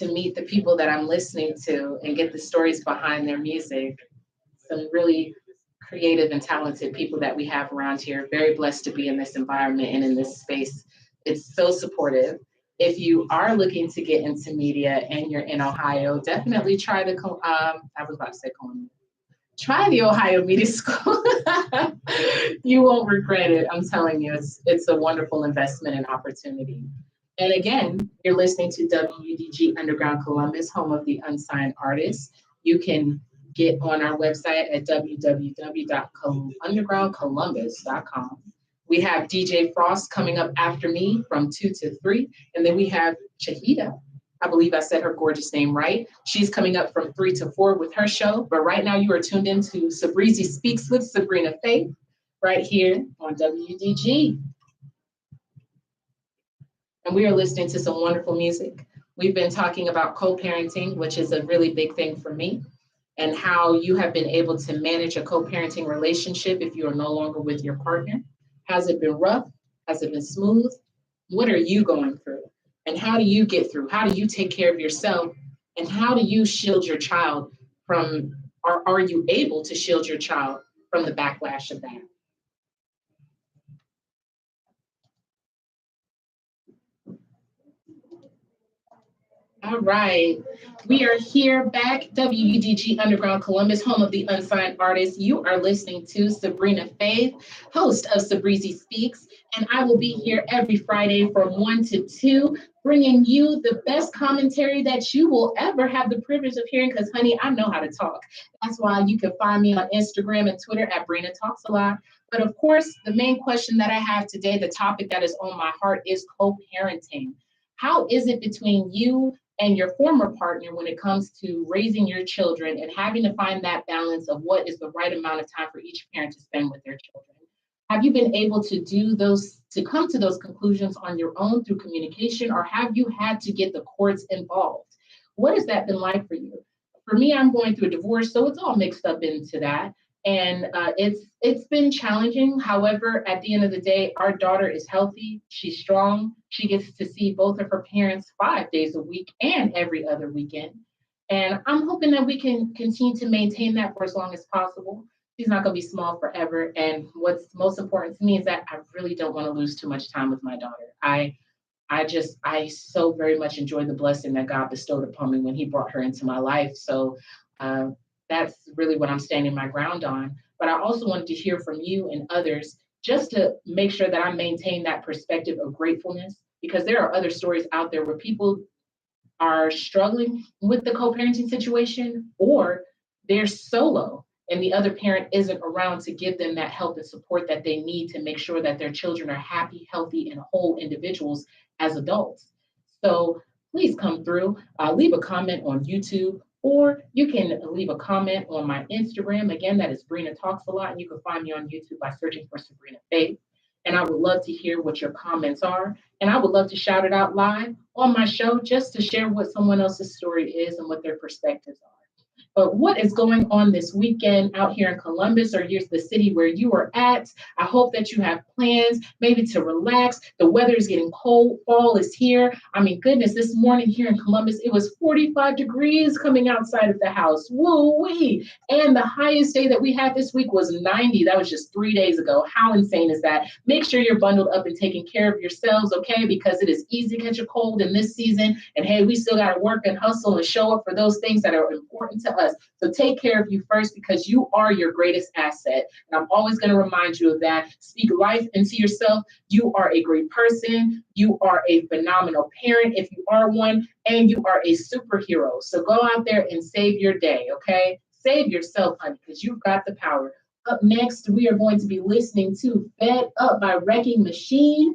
meet the people that I'm listening to and get the stories behind their music. Some really creative and talented people that we have around here. Very blessed to be in this environment and in this space. It's so supportive. If you are looking to get into media and you're in Ohio, definitely try the, I was about to say Columbia. Try the Ohio Media School. You won't regret it. I'm telling you, it's a wonderful investment and opportunity. And again, you're listening to WUDG Underground Columbus, home of the unsigned artists. You can get on our website at www.undergroundcolumbus.com. We have DJ Frost coming up after me from 2 to 3. And then we have Shahida. I believe I said her gorgeous name right. She's coming up from 3 to 4 with her show. But right now you are tuned into SaBreezy Speaks with Sabrina Faith right here on WUDG. And we are listening to some wonderful music. We've been talking about co-parenting, which is a really big thing for me, and how you have been able to manage a co-parenting relationship if you are no longer with your partner. Has it been rough? Has it been smooth? What are you going through? And how do you get through? How do you take care of yourself? And how do you shield your child from, or are you able to shield your child from the backlash of that? All right, we are here back, WUDG Underground Columbus, home of the unsigned artists. You are listening to Sabrina Faith, host of SaBreezy Speaks, and I will be here every Friday from 1 to 2, bringing you the best commentary that you will ever have the privilege of hearing, because, honey, I know how to talk. That's why you can find me on Instagram and Twitter at Brina Talks a Lot. But of course, the main question that I have today, the topic that is on my heart, is co-parenting. How is it between you and your former partner when it comes to raising your children and having to find that balance of what is the right amount of time for each parent to spend with their children? Have you been able to come to those conclusions on your own through communication, or have you had to get the courts involved? What has that been like for you? For me, I'm going through a divorce, so it's all mixed up into that. And it's been challenging. However, at the end of the day, our daughter is healthy. She's strong. She gets to see both of her parents 5 days a week and every other weekend. And I'm hoping that we can continue to maintain that for as long as possible. She's not going to be small forever. And what's most important to me is that I really don't want to lose too much time with my daughter. I so very much enjoyed the blessing that God bestowed upon me when he brought her into my life. So that's really what I'm standing my ground on. But I also wanted to hear from you and others just to make sure that I maintain that perspective of gratefulness, because there are other stories out there where people are struggling with the co-parenting situation, or they're solo and the other parent isn't around to give them that help and support that they need to make sure that their children are happy, healthy, and whole individuals as adults. So please come through, leave a comment on YouTube, or you can leave a comment on my Instagram. Again, that is Brina Talks a Lot. And you can find me on YouTube by searching for Sabrina Faith. And I would love to hear what your comments are. And I would love to shout it out live on my show just to share what someone else's story is and what their perspectives are. But what is going on this weekend out here in Columbus, or here's the city where you are at? I hope that you have plans maybe to relax. The weather is getting cold. Fall is here. I mean, goodness, this morning here in Columbus, it was 45 degrees coming outside of the house. Woo-wee. And the highest day that we had this week was 90. That was just 3 days ago. How insane is that? Make sure you're bundled up and taking care of yourselves, okay? Because it is easy to catch a cold in this season. And hey, we still got to work and hustle and show up for those things that are important to us. So take care of you first, because you are your greatest asset. And I'm always going to remind you of that. Speak life into yourself. You are a great person. You are a phenomenal parent if you are one, and you are a superhero. So go out there and save your day, okay? Save yourself, honey, because you've got the power. Up next, we are going to be listening to Fed Up by Wrecking Machine.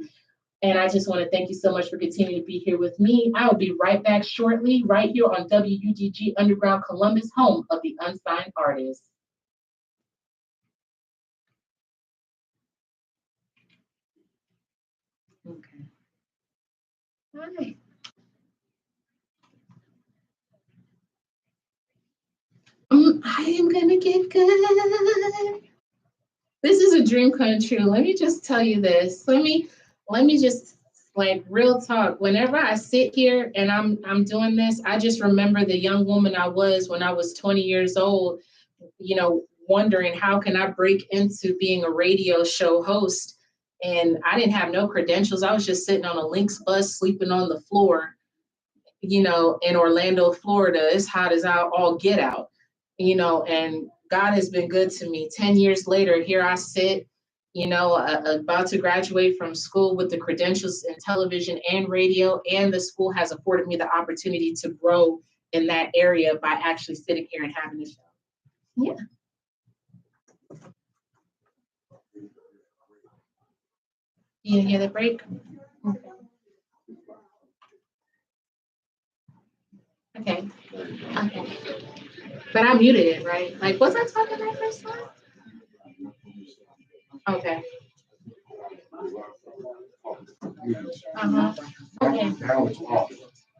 And I just want to thank you so much for continuing to be here with me. I will be right back shortly, right here on WUDG Underground Columbus, home of the unsigned artists. Okay. All right. I am gonna get good. This is a dream come true. Let me just tell you this. Let me just like real talk. Whenever I sit here and I'm doing this, I just remember the young woman I was when I was 20 years old, you know, wondering how can I break into being a radio show host. And I didn't have no credentials. I was just sitting on a Lynx bus, sleeping on the floor, you know, in Orlando, Florida. It's hot as all get out, you know, and God has been good to me. 10 years later, here I sit, you know, about to graduate from school with the credentials in television and radio, and the school has afforded me the opportunity to grow in that area by actually sitting here and having a show. Yeah. You didn't hear the break? Okay. Okay. But I muted it, right? Like, was I talking that first time? Okay. Uh-huh. Okay. Now it's off.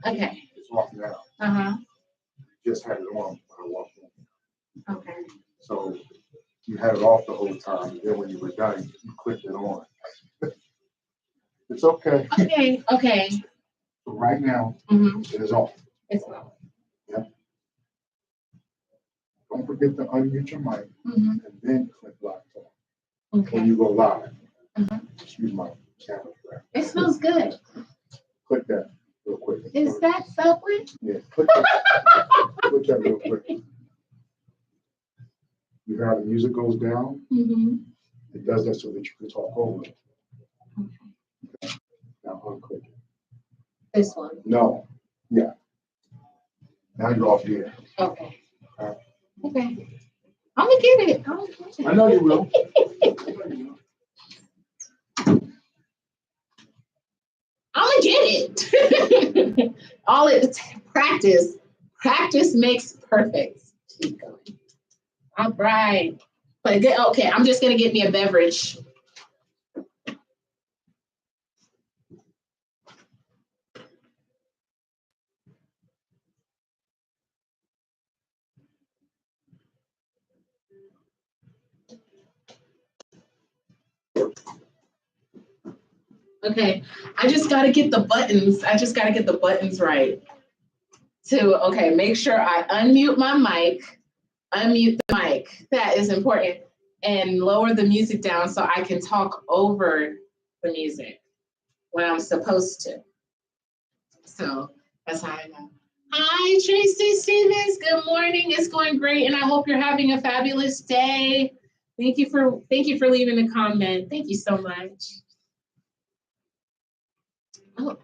Okay. It's off now. Uh-huh. Just had it on when I walked in. Okay. So you had it off the whole time. Then when you were done, you clicked it on. It's okay. Okay. Okay. So right now, Mm-hmm. it is off. It's well. Yeah. Don't forget to unmute your mic Mm-hmm. and then click live talk. Okay. When you go live, Uh-huh. excuse my camera. It smells good. Click that real quick. Is that Subway? Yeah, click that. Click that real quick. You hear how the music goes down? Mm-hmm. It does that so that you can talk over it. Okay. Now unclick it. This one. No. Yeah. Now you're off the air. Okay. Okay. I'm gonna get it. I know you will. I'm gonna get it. All it practice. Practice makes perfect. Keep going. All right. But okay, I'm just gonna get me a beverage. Okay, I just gotta get the buttons. I just gotta get the buttons right. Okay, make sure I unmute my mic, unmute the mic. That is important. And lower the music down so I can talk over the music when I'm supposed to. So that's how I know. Hi, Tracy Stevens. Good morning. It's going great, and I hope you're having a fabulous day. Thank you for leaving a comment. Thank you so much. Oh.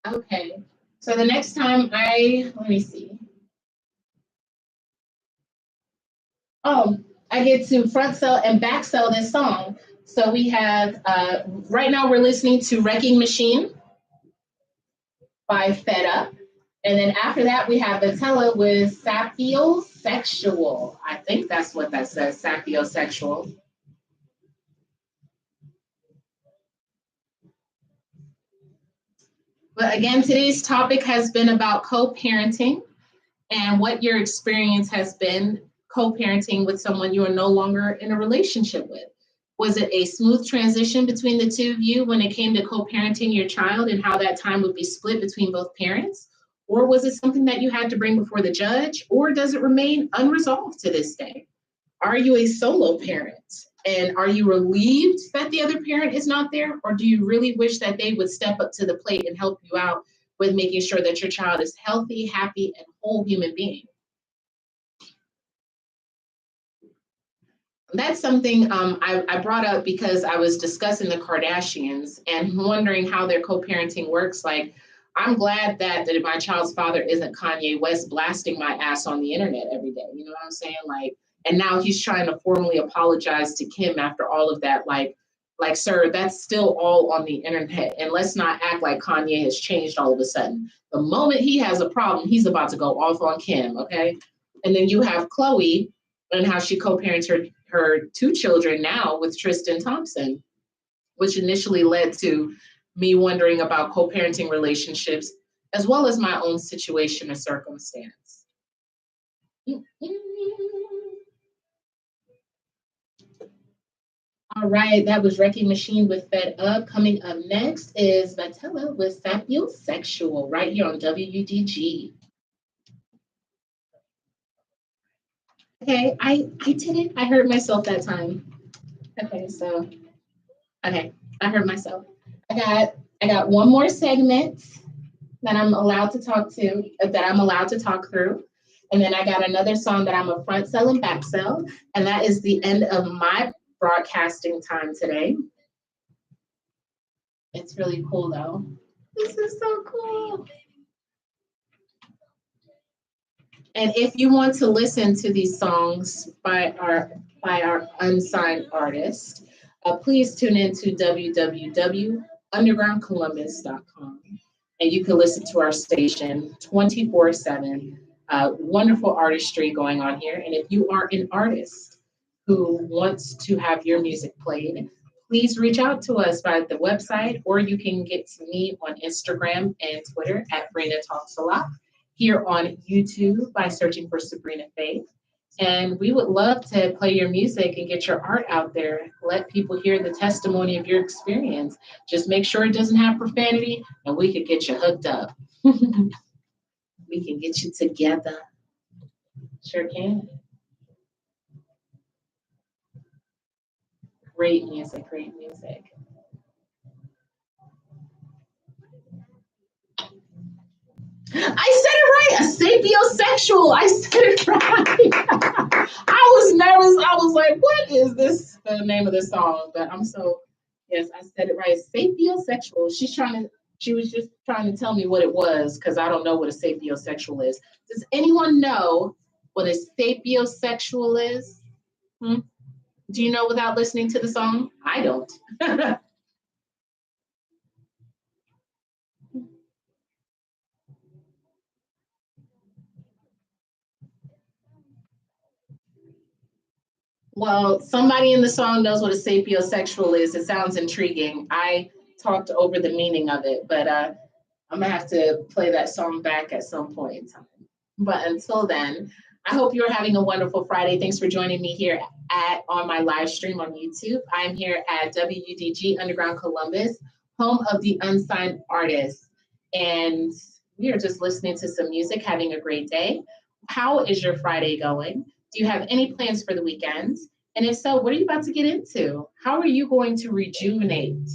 Okay. So the next time let me see. Oh, I get to front sell and back sell this song. So we have, right now we're listening to Wrecking Machine by Fed Up. And then after that, we have Batella with Sapiosexual. I think that's what that says, Sapiosexual. But again, today's topic has been about co-parenting and what your experience has been co-parenting with someone you are no longer in a relationship with. Was it a smooth transition between the two of you when it came to co-parenting your child and how that time would be split between both parents? Or was it something that you had to bring before the judge? Or does it remain unresolved to this day? Are you a solo parent? And are you relieved that the other parent is not there? Or do you really wish that they would step up to the plate and help you out with making sure that your child is healthy, happy, and whole human being? That's something I brought up because I was discussing the Kardashians and wondering how their co-parenting works. Like, I'm glad that my child's father isn't Kanye West blasting my ass on the internet every day. You know what I'm saying? Like, and now he's trying to formally apologize to Kim after all of that, like, Like, sir, that's still all on the internet. And let's not act like Kanye has changed all of a sudden. The moment he has a problem, he's about to go off on Kim, okay? And then you have Chloe and how she co-parents her two children now with Tristan Thompson, which initially led to me wondering about co-parenting relationships, as well as my own situation or circumstance. All right, that was Wrecking Machine with Fed Up. Coming up next is Vatella with Sapiosexual right here on WUDG. Okay, I did it. I heard myself that time. Okay, I heard myself. I got one more segment that I'm allowed to talk through. And then I got another song that I'm a front sell and back sell. And that is the end of my broadcasting time today. It's really cool though. This is so cool. And if you want to listen to these songs by our unsigned artist, please tune in to www.undergroundcolumbus.com. And you can listen to our station 24/7. Wonderful artistry going on here. And if you are an artist who wants to have your music played, please reach out to us by the website, or you can get to me on Instagram and Twitter at Brina Talks a Lot, here on YouTube by searching for Sabrina Faith. And we would love to play your music and get your art out there. Let people hear the testimony of your experience. Just make sure it doesn't have profanity, and we could get you hooked up. We can get you together. Sure can. Great music, great music. I said it right, a sapiosexual. I said it right. I was nervous. I was like, what is this, the name of this song? But yes, I said it right, sapiosexual. She was just trying to tell me what it was, because I don't know what a sapiosexual is. Does anyone know what a sapiosexual is? Do you know without listening to the song? I don't. Well, somebody in the song knows what a sapiosexual is. It sounds intriguing. I talked over the meaning of it, but I'm gonna have to play that song back at some point in time. But until then, I hope you're having a wonderful Friday. Thanks for joining me here on my live stream on YouTube. I'm here at WUDG Underground Columbus, home of the unsigned artists. And we are just listening to some music, having a great day. How is your Friday going? Do you have any plans for the weekend? And if so, what are you about to get into? How are you going to rejuvenate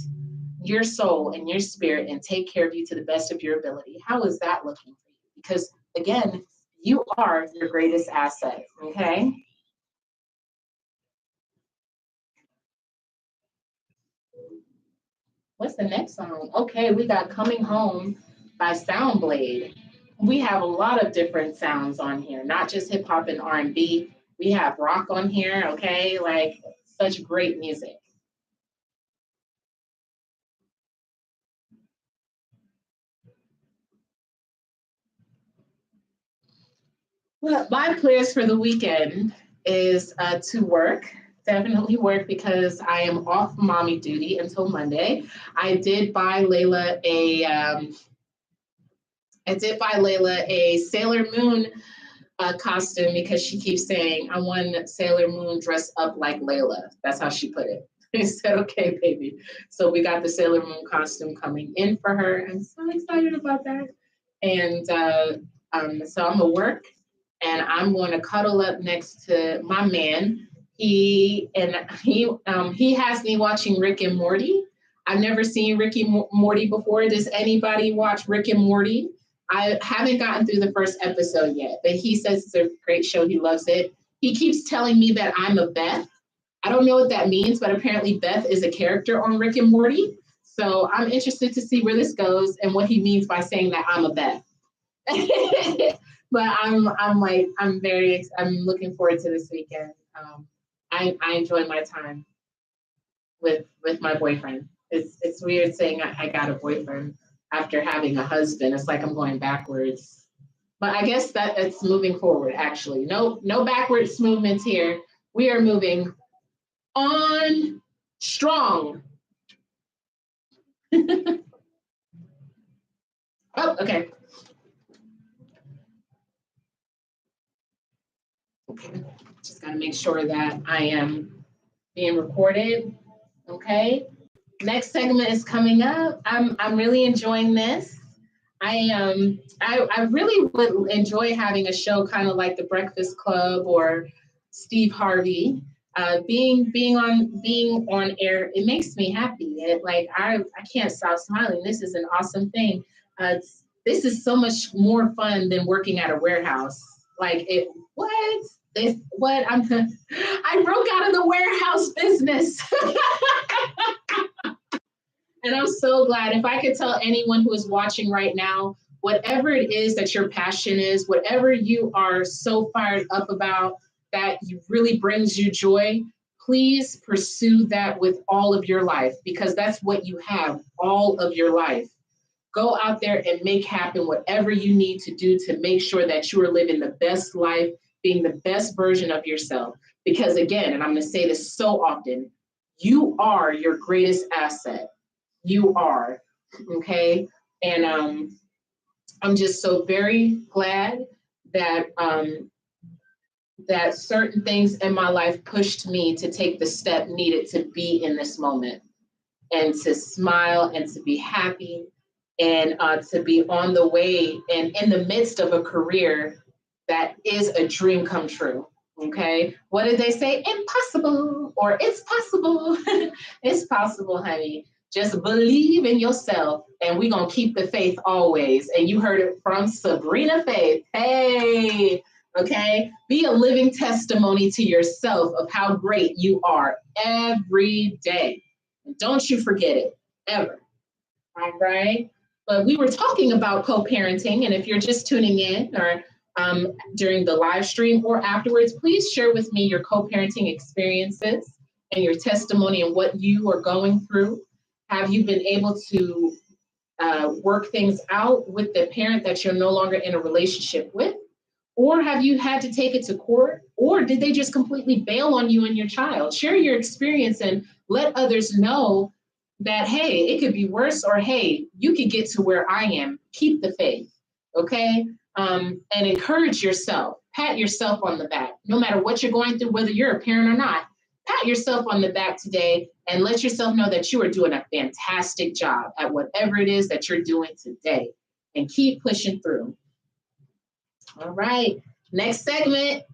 your soul and your spirit and take care of you to the best of your ability? How is that looking for you? Because again, you are your greatest asset, okay? What's the next song? Okay, we got Coming Home by Soundblade. We have a lot of different sounds on here, not just hip hop and R&B. We have rock on here, okay? Like, such great music. Well, my plans for the weekend is to work. Definitely work, because I am off mommy duty until Monday. I did buy Layla a Sailor Moon costume, because she keeps saying, I want Sailor Moon dressed up like Layla. That's how she put it. I said, okay, baby. So we got the Sailor Moon costume coming in for her. I'm so excited about that. And so I'm gonna work, and I'm going to cuddle up next to my man. He has me watching Rick and Morty. I've never seen Rick and Morty before. Does anybody watch Rick and Morty? I haven't gotten through the first episode yet, but he says it's a great show. He loves it. He keeps telling me that I'm a Beth. I don't know what that means, but apparently Beth is a character on Rick and Morty. So I'm interested to see where this goes and what he means by saying that I'm a Beth. But I'm looking forward to this weekend. I enjoy my time with my boyfriend. It's weird saying I got a boyfriend after having a husband. It's like I'm going backwards. But I guess that it's moving forward, actually. No backwards movements here. We are moving on strong. Oh, okay. Okay. Just got to make sure that I am being recorded. Okay. Next segment is coming up. I'm really enjoying this. I really would enjoy having a show kind of like The Breakfast Club or Steve Harvey. Being on air, it makes me happy. I can't stop smiling. This is an awesome thing. This is so much more fun than working at a warehouse. Like it what? This what I broke out of the warehouse business. And I'm so glad. If I could tell anyone who is watching right now, whatever it is that your passion is, whatever you are so fired up about that really brings you joy, please pursue that with all of your life, because that's what you have all of your life. Go out there and make happen whatever you need to do to make sure that you are living the best life, being the best version of yourself. Because again, and I'm going to say this so often, you are your greatest asset. You are, okay? And I'm just so very glad that that certain things in my life pushed me to take the step needed to be in this moment and to smile and to be happy and to be on the way and in the midst of a career that is a dream come true. Okay, what did they say? Impossible, or it's possible. It's possible, honey. Just believe in yourself, and we're going to keep the faith always. And you heard it from Sabrina Faith. Hey, okay? Be a living testimony to yourself of how great you are every day. And don't you forget it, ever. All right? But we were talking about co-parenting, and if you're just tuning in or during the live stream or afterwards, please share with me your co-parenting experiences and your testimony and what you are going through. Have you been able to work things out with the parent that you're no longer in a relationship with? Or have you had to take it to court? Or did they just completely bail on you and your child? Share your experience and let others know that, hey, it could be worse, or hey, you could get to where I am. Keep the faith, okay? And encourage yourself. Pat yourself on the back. No matter what you're going through, whether you're a parent or not, pat yourself on the back today and let yourself know that you are doing a fantastic job at whatever it is that you're doing today. And keep pushing through. All right, next segment.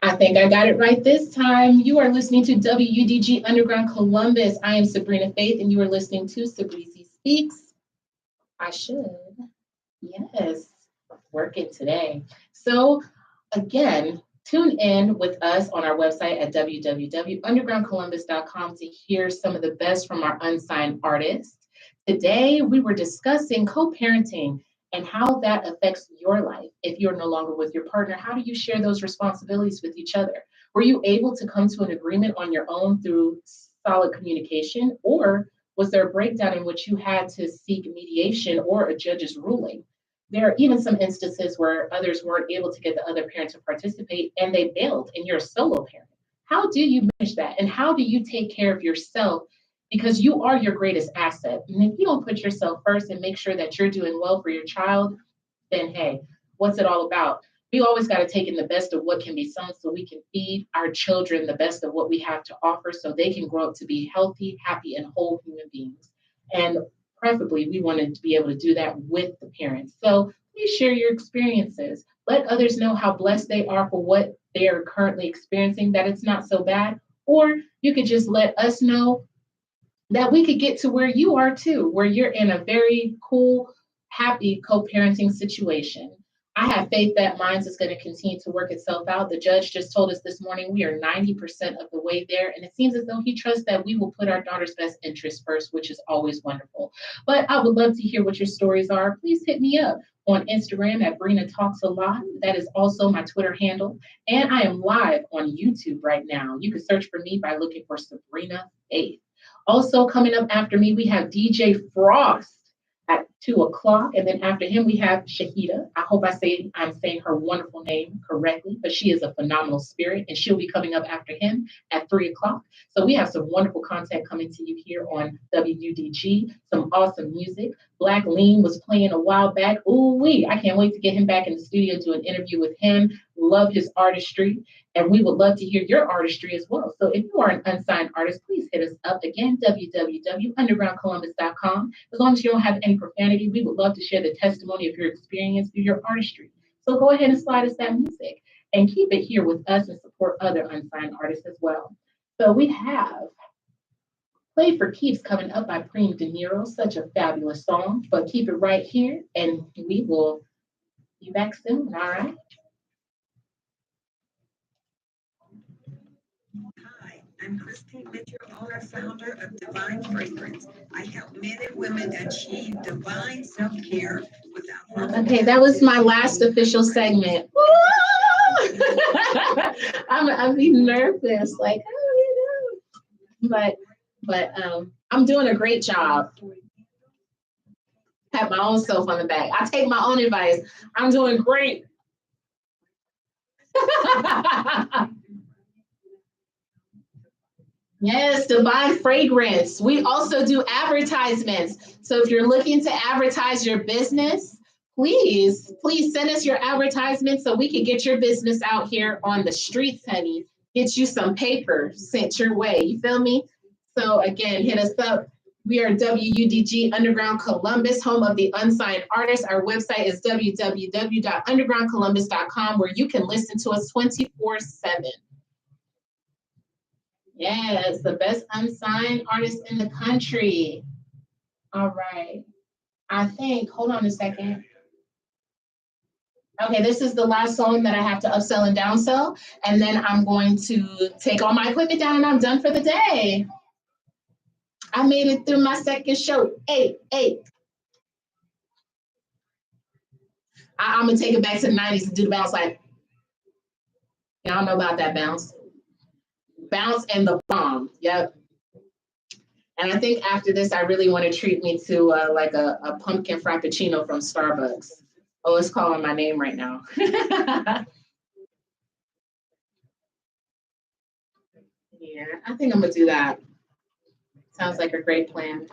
I think I got it right this time. You are listening to WUDG Underground Columbus. I am Sabrina Faith, and you are listening to SaBreezy Speaks. I should. Yes, working today. So again, tune in with us on our website at www.undergroundcolumbus.com to hear some of the best from our unsigned artists. Today, we were discussing co-parenting and how that affects your life. If you're no longer with your partner, how do you share those responsibilities with each other? Were you able to come to an agreement on your own through solid communication, or was there a breakdown in which you had to seek mediation or a judge's ruling? There are even some instances where others weren't able to get the other parent to participate and they bailed and you're a solo parent. How do you manage that? And how do you take care of yourself? Because you are your greatest asset. And if you don't put yourself first and make sure that you're doing well for your child, then hey, what's it all about? We always got to take in the best of what can be sown so we can feed our children the best of what we have to offer so they can grow up to be healthy, happy, and whole human beings. And preferably, we want to be able to do that with the parents. So please share your experiences. Let others know how blessed they are for what they are currently experiencing, that it's not so bad. Or you could just let us know that we could get to where you are too, where you're in a very cool, happy co-parenting situation. I have faith that Minds is going to continue to work itself out. The judge just told us this morning we are 90% of the way there, and it seems as though he trusts that we will put our daughter's best interest first, which is always wonderful. But I would love to hear what your stories are. Please hit me up on Instagram at Brina Talks a Lot. That is also my Twitter handle. And I am live on YouTube right now. You can search for me by looking for Sabrina Faith. Also coming up after me, we have DJ Frost at 2 o'clock. And then after him, we have Shahida. I hope I'm saying her wonderful name correctly, but she is a phenomenal spirit, and she'll be coming up after him at 3 o'clock. So we have some wonderful content coming to you here on WUDG, some awesome music. Black Lean was playing a while back. Ooh-wee, I can't wait to get him back in the studio, do an interview with him. Love his artistry, and we would love to hear your artistry as well. So if you are an unsigned artist, please hit us up again, www.undergroundcolumbus.com. As long as you don't have any profanity, we would love to share the testimony of your experience through your artistry. So go ahead and slide us that music and keep it here with us and support other unsigned artists as well. So we have Play for Keeps coming up by Preem De Niro, such a fabulous song, but keep it right here and we will be back soon, all right? Hi, I'm Christine Mitchell, owner founder of Divine Fragrance. I help men and women achieve divine self-care without. Okay, that was my last official segment. I'm being nervous, like, oh, you know. But I'm doing a great job. Pat my own self on the back. I take my own advice. I'm doing great. Yes, Divine Fragrance. We also do advertisements. So if you're looking to advertise your business, please send us your advertisements so we can get your business out here on the streets, honey. Get you some paper sent your way. You feel me? So again, hit us up. We are WUDG Underground Columbus, home of the unsigned artists. Our website is www.undergroundcolumbus.com, where you can listen to us 24/7. Yes, the best unsigned artist in the country. All right. I think, hold on a second. Okay, this is the last song that I have to upsell and downsell. And then I'm going to take all my equipment down and I'm done for the day. I made it through my second show. Hey. I'm going to take it back to the 90s and do the bounce like, y'all know about that bounce. Bounce and the bomb. Yep. And I think after this, I really want to treat me to like a pumpkin frappuccino from Starbucks. Oh, it's calling my name right now. Yeah, I think I'm going to do that. Sounds like a great plan.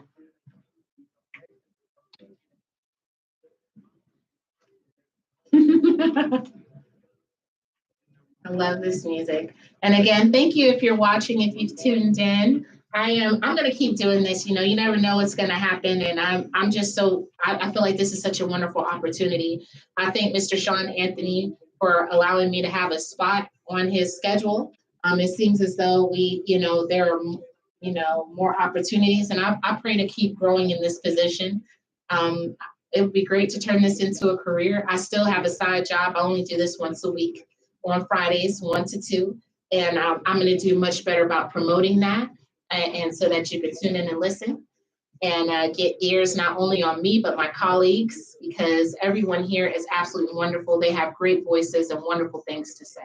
I love this music. And again, thank you if you're watching, if you've tuned in. I'm going to keep doing this. You know, you never know what's going to happen. And I'm just so, I feel like this is such a wonderful opportunity. I thank Mr. Sean Anthony for allowing me to have a spot on his schedule. It seems as though there are, more opportunities, and I pray to keep growing in this position. It would be great to turn this into a career. I still have a side job. I only do this once a week on Fridays, 1 to 2. And I'm going to do much better about promoting that. And so that you can tune in and listen and get ears not only on me, but my colleagues, because everyone here is absolutely wonderful. They have great voices and wonderful things to say.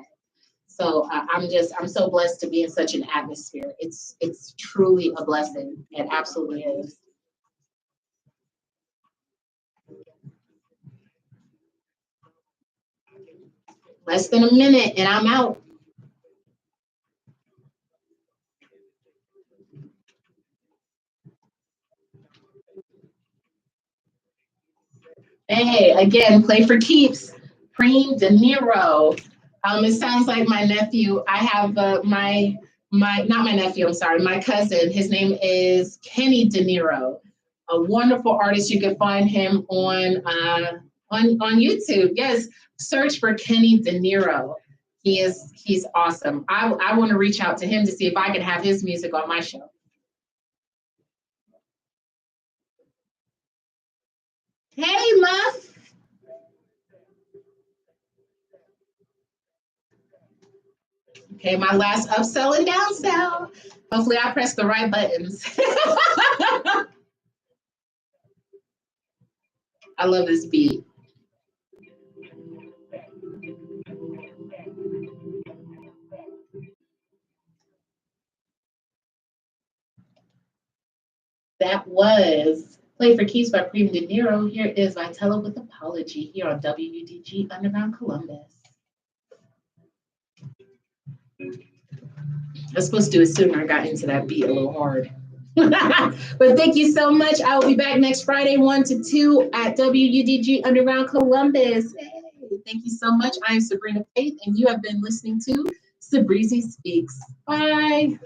So I'm so blessed to be in such an atmosphere. It's truly a blessing. It absolutely is. Less than a minute and I'm out. Hey, again, Play for Keeps, Preem De Niro. It sounds like my nephew. I have not my nephew, I'm sorry, my cousin. His name is Kenny De Niro, a wonderful artist. You can find him on YouTube. Yes, search for Kenny De Niro. He's awesome. I want to reach out to him to see if I can have his music on my show. Hey, Muff. Okay, my last upsell and downsell. Hopefully I pressed the right buttons. I love this beat. That was Play for Keys by Prima De Niro. Here is Vitella with Apology here on WUDG Underground Columbus. I was supposed to do it sooner. I got into that beat a little hard. But thank you so much. I will be back next Friday, 1 to 2 at WUDG Underground Columbus. Hey, thank you so much. I'm Sabrina Faith, and you have been listening to SaBreezy Speaks. Bye.